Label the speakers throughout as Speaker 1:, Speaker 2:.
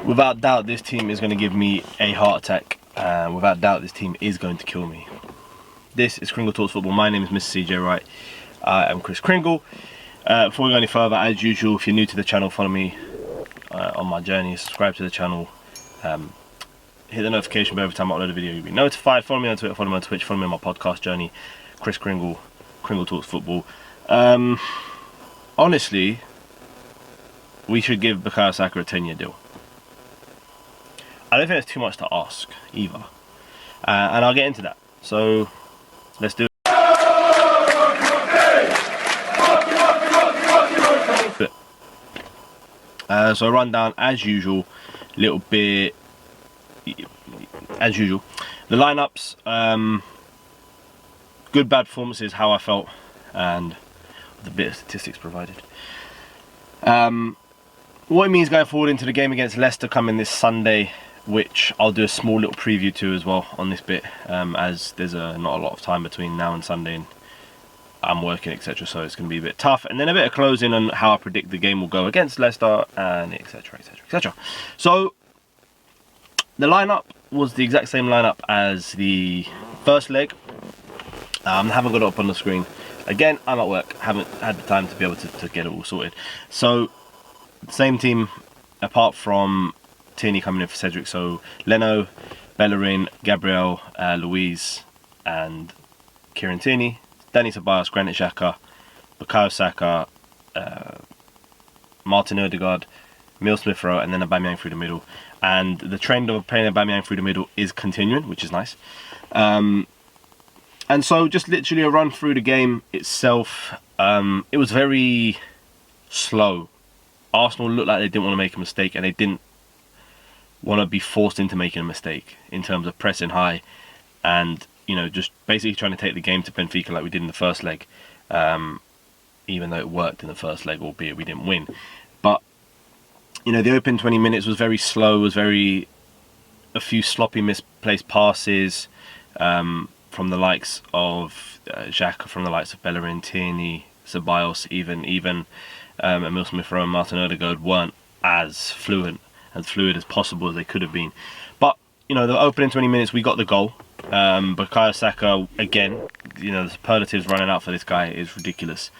Speaker 1: Without doubt, this team is going to give me a heart attack. Without doubt, this team is going to kill me. This is Kringle Talks Football. My name is Mr. CJ Wright. I am Chris Kringle. Before we go any further, as usual, if you're new to the channel, follow me on my journey. Subscribe to the channel. Hit the notification bell every time I upload a video. You'll be notified. Follow me on Twitter. Follow me on Twitch. Follow me on my podcast journey. Chris Kringle. Kringle Talks Football. Honestly, we should give Bukayo Saka a 10-year deal. I don't think it's too much to ask either, and I'll get into that. So let's do it. So rundown as usual, little bit as usual. The lineups, good bad performances, how I felt, and the bit of statistics provided. What it means going forward into the game against Leicester coming this Sunday, which I'll do a small little preview to as well on this bit, as there's not a lot of time between now and Sunday, and I'm working, etc. So it's going to be a bit tough, and then a bit of closing on how I predict the game will go against Leicester, and etc. etc. etc. So the lineup was the exact same lineup as the first leg. Haven't got it up on the screen. Again, I'm at work, haven't had the time to be able to get it all sorted. So same team, apart from Tierney coming in for Cedric. So Leno, Bellerin, Gabriel, Luiz, and Kieran Tierney. Dani Ceballos, Granit Xhaka, Bukayo Saka, Martin Odegaard, Emile Smith-Rowe, and then Aubameyang through the middle. And the trend of playing Aubameyang through the middle is continuing, which is nice. And so just literally a run through the game itself. It was very slow. Arsenal looked like they didn't want to make a mistake, and they didn't want to be forced into making a mistake in terms of pressing high and, you know, just basically trying to take the game to Benfica like we did in the first leg, even though it worked in the first leg, albeit we didn't win. But, you know, the opening 20 minutes was very slow, a few sloppy misplaced passes from the likes of Xhaka, from the likes of Bellerin, Tierney, Ceballos, even Emile Smith-Rowe and Martin Odegaard weren't as fluid as possible as they could have been. But, you know, the opening 20 minutes, we got the goal. Bukayo Saka, again, you know, the superlatives running out for this guy is ridiculous.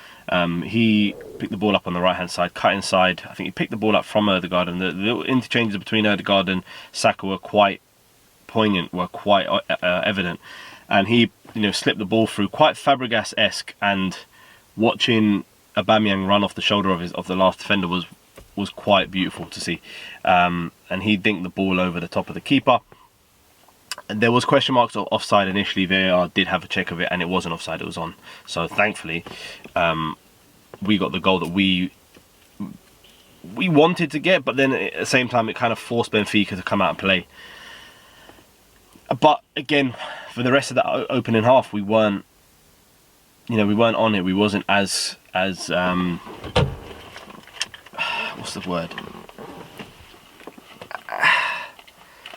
Speaker 1: He picked the ball up on the right-hand side, cut inside. I think he picked the ball up from Odegaard, and the little interchanges between Odegaard and Saka were quite poignant, were quite evident. And he, you know, slipped the ball through, quite Fabregas-esque, and watching Aubameyang run off the shoulder of the last defender was quite beautiful to see. And he dinked the ball over the top of the keeper. And there was question marks of offside initially. VAR did have a check of it, and it wasn't offside, it was on. So thankfully, we got the goal that we wanted to get, but then at the same time it kind of forced Benfica to come out and play. But again, for the rest of that opening half, we weren't on it. We wasn't as what's the word?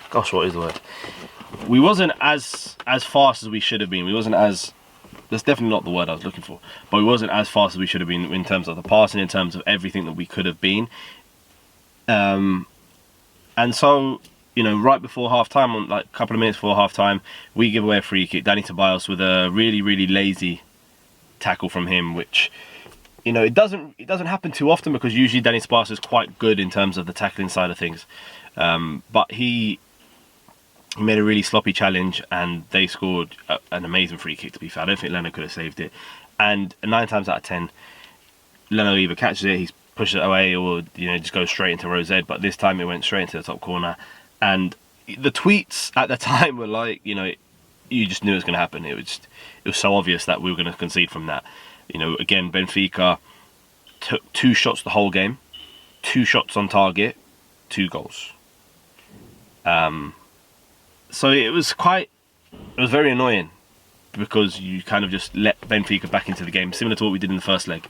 Speaker 1: Gosh, what is the word? We wasn't as fast as we should have been. We wasn't as... That's definitely not the word I was looking for. But we wasn't as fast as we should have been in terms of the passing, in terms of everything that we could have been. And so, you know, right before half-time, like a couple of minutes before half-time, we give away a free kick. Dani Ceballos with a really, really lazy tackle from him, which, you know, it doesn't happen too often, because usually Dani Ceballos is quite good in terms of the tackling side of things. But he made a really sloppy challenge, and they scored an amazing free kick, to be fair. I don't think Leno could have saved it. And 9 times out of 10, Leno either catches it, he pushes it away, or, you know, just goes straight into row Z. But this time it went straight into the top corner. And the tweets at the time were like, you know, you just knew it was going to happen. It was so obvious that we were going to concede from that. You know, again, Benfica took 2 shots the whole game, 2 shots on target, 2 goals. So it was very annoying, because you kind of just let Benfica back into the game, similar to what we did in the first leg,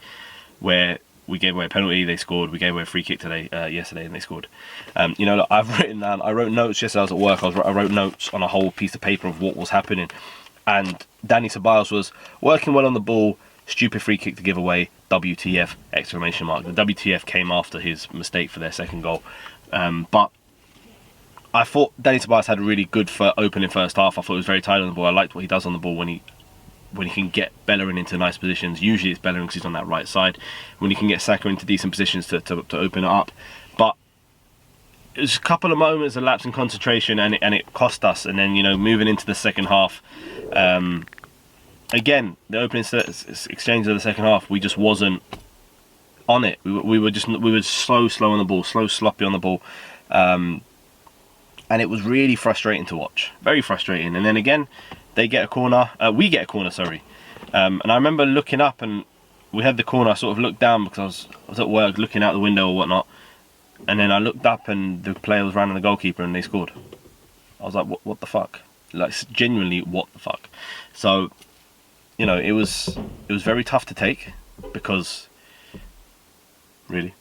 Speaker 1: where we gave away a penalty, they scored. We gave away a free kick yesterday, and they scored. You know, look, I wrote notes yesterday. I was at work. I wrote notes on a whole piece of paper of what was happening, and Dani Ceballos was working well on the ball. Stupid free kick to give away. WTF! Exclamation mark. The WTF came after his mistake for their second goal. But I thought Dani Ceballos had a really good opening first half. I thought he was very tight on the ball. I liked what he does on the ball when he can get Bellerin into nice positions. Usually it's Bellerin because he's on that right side. When he can get Saka into decent positions to open it up. But there's a couple of moments of lapse in concentration, and it cost us. And then, you know, moving into the second half, again, the opening exchange of the second half, we just wasn't on it. We were slow on the ball, sloppy on the ball, and it was really frustrating to watch. Very frustrating. And then again, they get a corner. We get a corner, sorry. And I remember looking up, and we had the corner. I sort of looked down because I was at work, looking out the window or whatnot. And then I looked up, and the player was rounding the goalkeeper, and they scored. I was like, what the fuck? Like, genuinely, what the fuck? So, you know, it was very tough to take, because really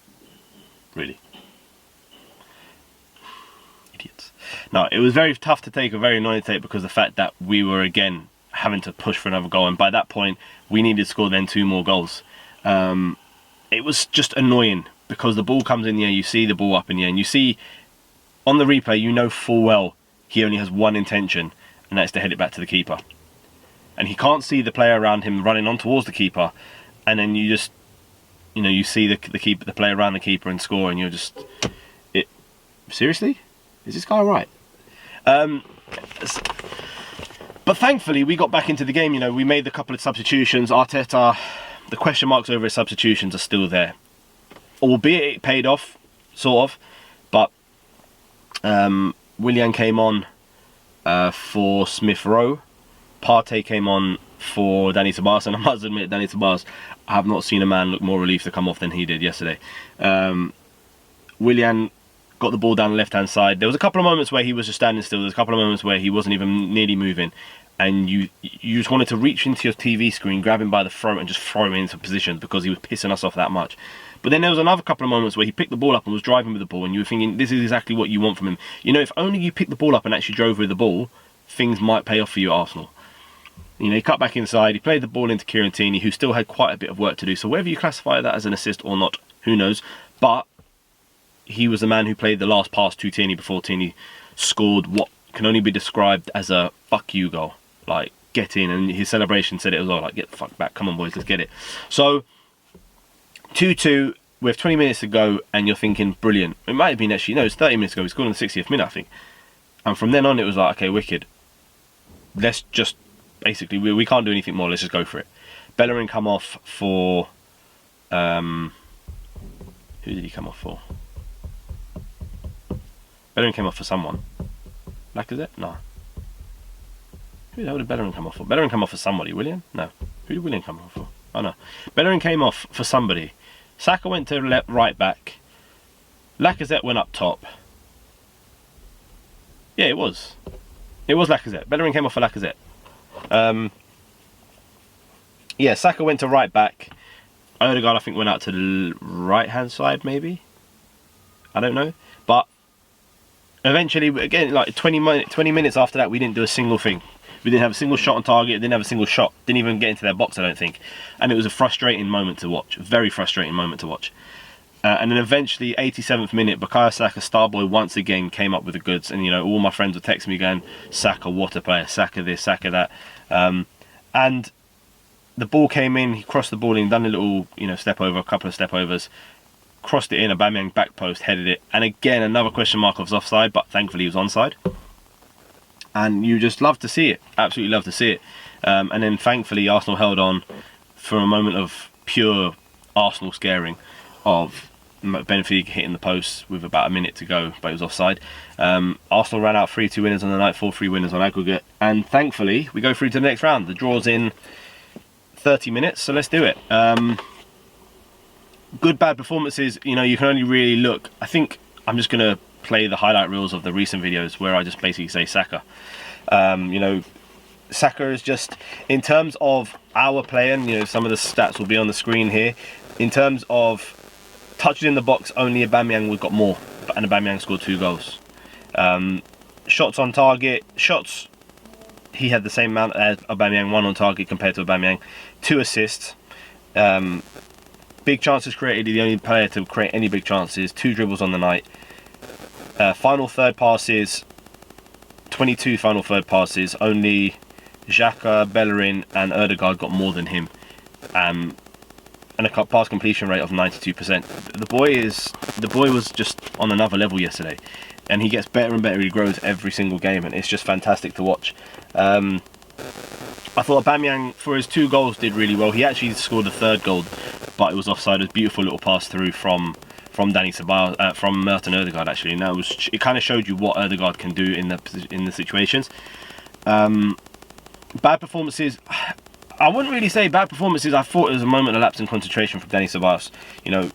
Speaker 1: idiots. No, it was very tough to take, and very annoying to take, because the fact that we were again having to push for another goal, and by that point we needed to score then 2 more goals. It was just annoying, because the ball comes in the air, you see the ball up in the air, and you see on the replay, you know full well he only has one intention, and that's to head it back to the keeper. And he can't see the player around him running on towards the keeper, and then you just, you know, you see the player around the keeper and score, and you're just, seriously? Is this guy right? But thankfully, we got back into the game. You know, we made a couple of substitutions. Arteta, the question marks over his substitutions are still there. Albeit it paid off, sort of. But Willian came on for Smith Rowe. Partey came on for Dani Ceballos. And I must admit, Dani Ceballos, I have not seen a man look more relieved to come off than he did yesterday. Willian got the ball down the left-hand side. There was a couple of moments where he was just standing still. There's a couple of moments where he wasn't even nearly moving. And you just wanted to reach into your TV screen, grab him by the throat, and just throw him into positions, because he was pissing us off that much. But then there was another couple of moments where he picked the ball up and was driving with the ball, and you were thinking, this is exactly what you want from him. You know, if only you picked the ball up and actually drove with the ball, things might pay off for you, Arsenal. You know, he cut back inside, he played the ball into Kieran Tierney, who still had quite a bit of work to do. So whether you classify that as an assist or not, who knows. But he was the man who played the last pass to Tierney before Tierney scored what can only be described as a fuck you goal. Like, get in, and his celebration said it as well, like, get the fuck back, come on boys, let's get it. So 2-2 with 20 minutes to go, and you're thinking, brilliant. It might have been actually, no, it's 30 minutes ago, we scored in the 60th minute, I think. And from then on it was like, okay, wicked. Let's just, basically, we can't do anything more, let's just go for it. Bellerin come off for, who did he come off for? Bellerin came off for someone. Lacazette? No. Who the hell did Bellerin come off for? Bellerin come off for somebody. Willian? No. Who did Willian come off for? Oh no. Bellerin came off for somebody. Saka went to right back. Lacazette went up top. Yeah, it was. It was Lacazette. Bellerin came off for Lacazette. Yeah, Saka went to right back. Odegaard, I think, went out to the right-hand side, maybe? I don't know. But eventually, again, like 20 minutes after that, we didn't do a single thing. We didn't have a single shot on target, didn't have a single shot, didn't even get into their box, I don't think. And it was a frustrating moment to watch, a very frustrating moment to watch. And then eventually, 87th minute, Bukayo Saka, Starboy, once again came up with the goods. And, you know, all my friends would text me going, Saka, what a player, Saka this, Saka that. And the ball came in, he crossed the ball in, done a little, you know, step over, a couple of step overs, crossed it in, Aubameyang back post, headed it. And again, another question mark of offside, but thankfully he was onside. And you just love to see it, absolutely love to see it. And then thankfully Arsenal held on for a moment of pure Arsenal scaring of Benfica hitting the post with about a minute to go, but it was offside. Arsenal ran out 3-2 winners on the night, 4-3 winners on aggregate. And thankfully we go through to the next round. The draw's in 30 minutes, so let's do it. Good, bad performances, you know, you can only really look. I think I'm just going to play the highlight reels of the recent videos where I just basically say Saka. You know, Saka is just, in terms of our playing, you know, some of the stats will be on the screen here. In terms of touches in the box, only Aubameyang got more, and Aubameyang scored 2 goals. Shots on target, shots, he had the same amount as Aubameyang, 1 on target compared to Aubameyang. 2 assists. Big chances created, the only player to create any big chances. 2 dribbles on the night. Final third passes, 22 final third passes. Only Xhaka, Bellerin and Ødegaard got more than him. And a pass completion rate of 92%. The boy was just on another level yesterday, and he gets better and better. He grows every single game, and it's just fantastic to watch. I thought Aubameyang, for his 2 goals, did really well. He actually scored the 3rd goal, but it was offside. It was a beautiful little pass through from Dani Ceballos, from Martin Ødegaard actually. And it kind of showed you what Ødegaard can do in the situations. Bad performances. I wouldn't really say bad performances. I thought it was a moment of lapse in concentration from Dani Ceballos. You know,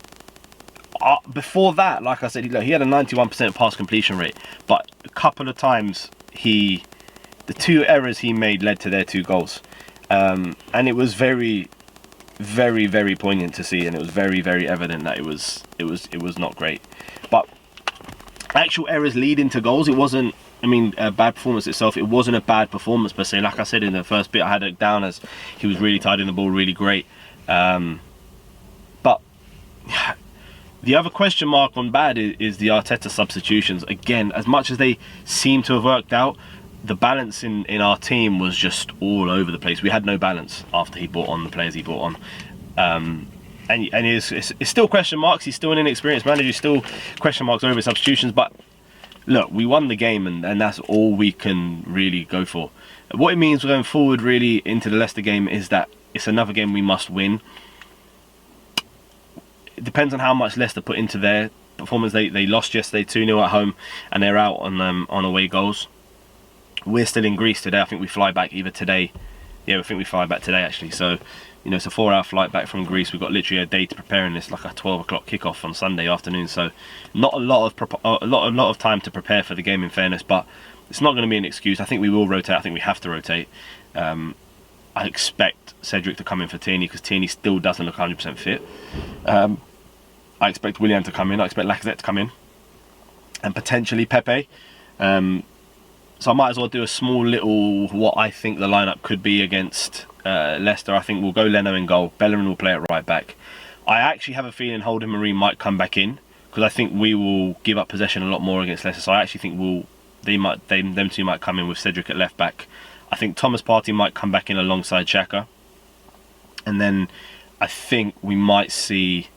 Speaker 1: before that, like I said, he had a 91% pass completion rate, but a couple of times the 2 errors he made led to their 2 goals, and it was very, very, very poignant to see, and it was very, very evident that it was not great. But actual errors leading to goals, it wasn't. I mean, a bad performance itself, it wasn't a bad performance per se. Like I said in the first bit, I had it down as he was really tied in the ball, really great. But the other question mark on bad is the Arteta substitutions. Again, as much as they seem to have worked out, the balance in our team was just all over the place. We had no balance after he brought on the players he brought on. And it's still question marks. He's still an inexperienced manager. Still question marks over his substitutions. But look, we won the game, and that's all we can really go for. What it means going forward really into the Leicester game is that it's another game we must win. It depends on how much Leicester put into their performance. They lost yesterday 2-0 at home, and they're out on away goals. We're still in Greece today. I think we fly back either today. Yeah, I think we fly back today actually. So, you know, it's a 4-hour flight back from Greece. We've got literally a day to prepare in this, like a 12 o'clock kickoff on Sunday afternoon. So, not a lot of time to prepare for the game, in fairness. But it's not going to be an excuse. I think we will rotate. I think we have to rotate. I expect Cedric to come in for Tierney because Tierney still doesn't look 100% fit. I expect Willian to come in. I expect Lacazette to come in, and potentially Pepe. So I might as well do a small little what I think the lineup could be against Leicester. I think we'll go Leno in goal. Bellerin will play at right back. I actually have a feeling Holden Marine might come back in because I think we will give up possession a lot more against Leicester. So I actually think them two might come in with Cedric at left back. I think Thomas Partey might come back in alongside Xhaka, and then I think we might see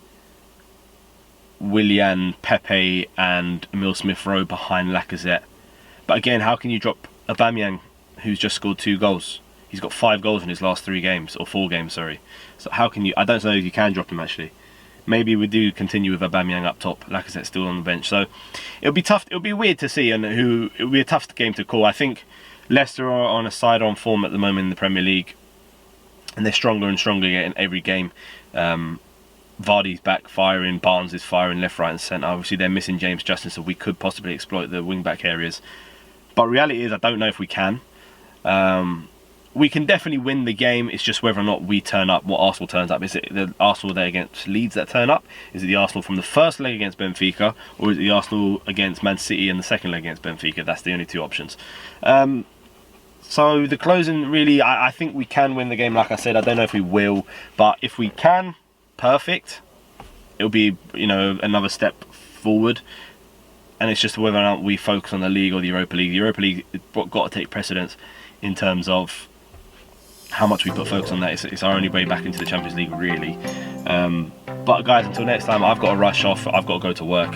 Speaker 1: Willian, Pepe, and Emile Smith-Rowe behind Lacazette. But again, how can you drop Aubameyang, who's just scored 2 goals? He's got 5 goals in his last 3 games, or 4 games, sorry. So how can you? I don't know if you can drop him actually. Maybe we do continue with Aubameyang up top. Lacazette's still on the bench, so it'll be tough. It'll be weird to see, and it'll be a tough game to call. I think Leicester are on a side-on form at the moment in the Premier League, and they're stronger and stronger in every game. Vardy's back firing, Barnes is firing left, right, and centre. Obviously, they're missing James Justin, so we could possibly exploit the wing-back areas. But reality is, I don't know if we can. We can definitely win the game. It's just whether or not we turn up, what Arsenal turns up. Is it the Arsenal there against Leeds that turn up? Is it the Arsenal from the first leg against Benfica? Or is it the Arsenal against Man City and the second leg against Benfica? That's the only 2 options. So the closing, really, I think we can win the game, like I said. I don't know if we will. But if we can, perfect. It'll be, you know, another step forward. And it's just whether or not we focus on the league or the Europa League. The Europa League has got to take precedence in terms of how much we put focus on that. It's our only way back into the Champions League, really. But guys, until next time, I've got to rush off. I've got to go to work,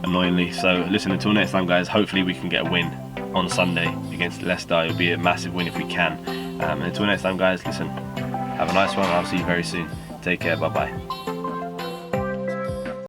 Speaker 1: annoyingly. So listen, until next time, guys, hopefully we can get a win on Sunday against Leicester. It'll be a massive win if we can. And until next time, guys, listen, have a nice one. I'll see you very soon. Take care. Bye-bye.